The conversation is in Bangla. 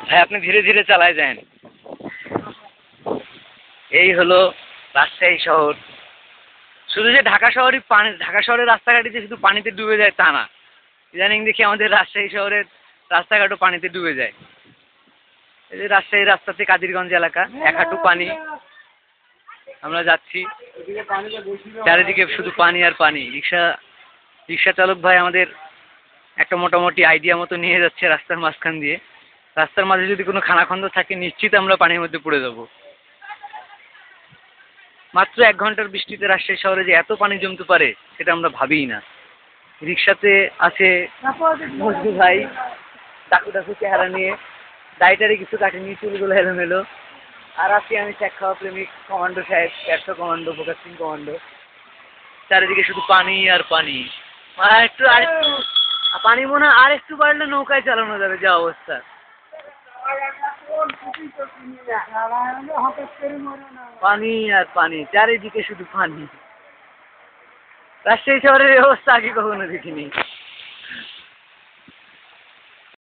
ভাই আপনি ধীরে ধীরে চালায় যান। এই হলো রাজশাহী শহর। শুধু যে ঢাকা শহরই পানি, ঢাকা শহরের রাস্তাঘাটে যে শুধু পানিতে ডুবে যায় তা না, ইদানিং দেখি আমাদের রাজশাহী শহরের রাস্তাঘাটও পানিতে ডুবে যায়। এই যে রাজশাহী রাস্তাতে কাদিরগঞ্জ এলাকা, এক হাঁটু পানি। আমরা যাচ্ছি, চারিদিকে শুধু পানি আর পানি। রিক্সা চালক ভাই আমাদের একটা মোটামুটি আইডিয়া মতো নিয়ে যাচ্ছে রাস্তার মাঝখান দিয়ে। রাস্তার মাঝে যদি কোনো খানাখন্দ থাকে নিশ্চিত আমরা পানির মধ্যে পড়ে যাব। মাত্র 1 ঘন্টার বৃষ্টিতে রাজশাহী শহরে যে এত পানি জমতে পারে সেটা আমরা ভাবিই না। রিক্সাতে আছে মজদু ভাই, টাকু টাকু চেহারা নিয়ে, দাড়িটারে কিছু কাটেনি, চুলগুলো এলোমেলো। আর আছি আমি শেখ খাওয়া প্রেমিক কমান্ডো সাহেব, ব্যর্থ কমান্ডো, ভগৎ সিং কমান্ডো। চারিদিকে শুধু পানি আর পানি। আর একটু পানি মনে হয় আর একটু বাড়লে নৌকায় চালানো যাবে, যা অবস্থা। পানি আর পানি, চারিদিকে শুধু পানি। রাজশাহী শহরের অবস্থা আগে কখনো দেখিনি।